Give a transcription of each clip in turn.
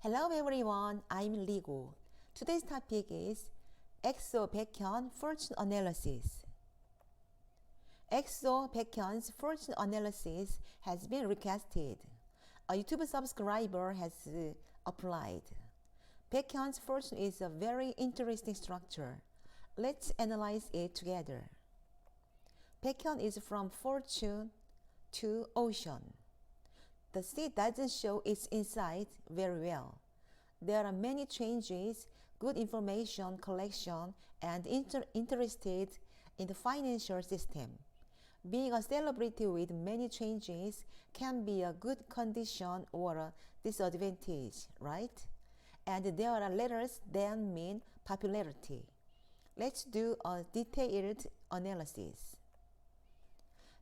Hello everyone, I'm Ligo. Today's topic is EXO Baekhyun fortune analysis. EXO Baekhyun's fortune analysis has been requested. A YouTube subscriber has applied. Baekhyun's fortune is a very interesting structure. Let's analyze it together. Baekhyun is from fortune to ocean. The sea doesn't show its inside very well. There are many changes, good information collection, and interested in the financial system. Being a celebrity with many changes can be a good condition or a disadvantage, right? And there are letters that mean popularity. Let's do a detailed analysis.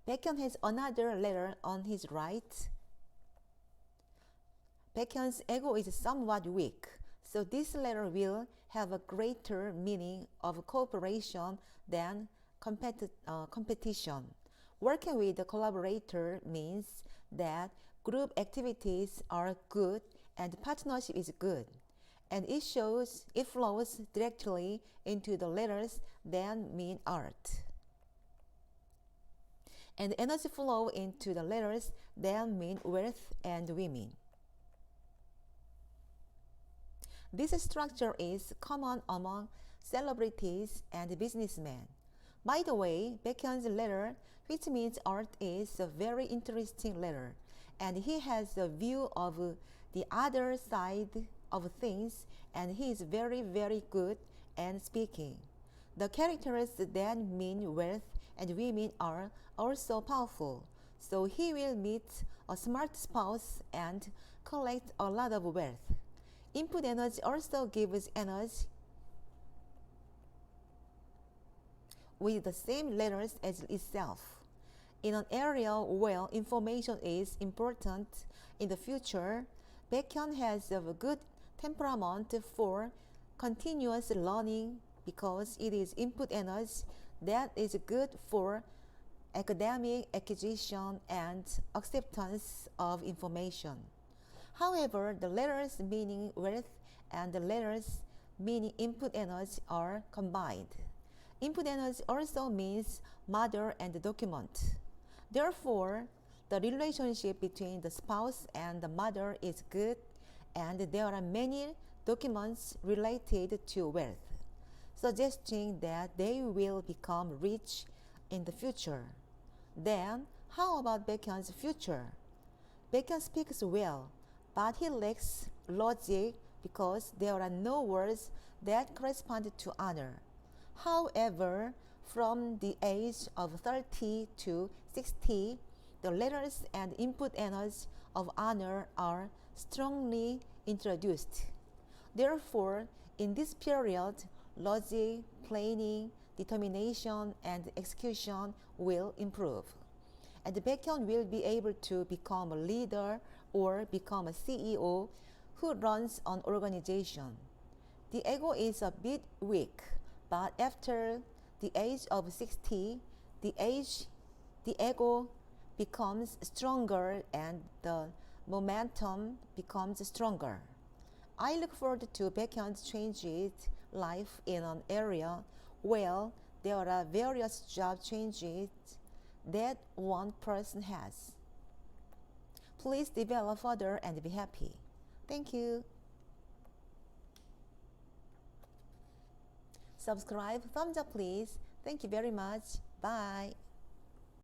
Baekhyun has another letter on his right. Baekhyun's ego is somewhat weak, so this letter will have a greater meaning of cooperation than competition. Working with a collaborator means that group activities are good and partnership is good, and it flows directly into the letters that mean art. And energy flow into the letters that mean wealth and women. This structure is common among celebrities and businessmen. By the way, Baekhyun's letter, which means art, is a very interesting letter, and he has a view of the other side of things, and he is very, very good at speaking. The characters that mean wealth and women are also powerful, so he will meet a smart spouse and collect a lot of wealth. Input energy also gives energy with the same letters as itself. In an area where information is important in the future, Baekhyun has a good temperament for continuous learning because it is input energy that is good for academic acquisition and acceptance of information. However, the letters meaning wealth and the letters meaning input energy are combined. Input energy also means mother and document. Therefore, the relationship between the spouse and the mother is good, and there are many documents related to wealth, suggesting that they will become rich in the future. Then, how about Baekhyun's future? Baekhyun speaks well, but he lacks logic because there are no words that correspond to honor. However, from the age of 30 to 60, the letters and input energy of honor are strongly introduced. Therefore, in this period, logic, planning, determination, and execution will improve. And Baekhyun will be able to become a leader or become a CEO who runs an organization. The ego is a bit weak, but after the age of 60, the ego becomes stronger and the momentum becomes stronger. I look forward to Baekhyun's changed life in an area where there are various job changes that one person has. Please develop further and be happy. Thank you. Subscribe, thumbs up please. Thank you very much. Bye.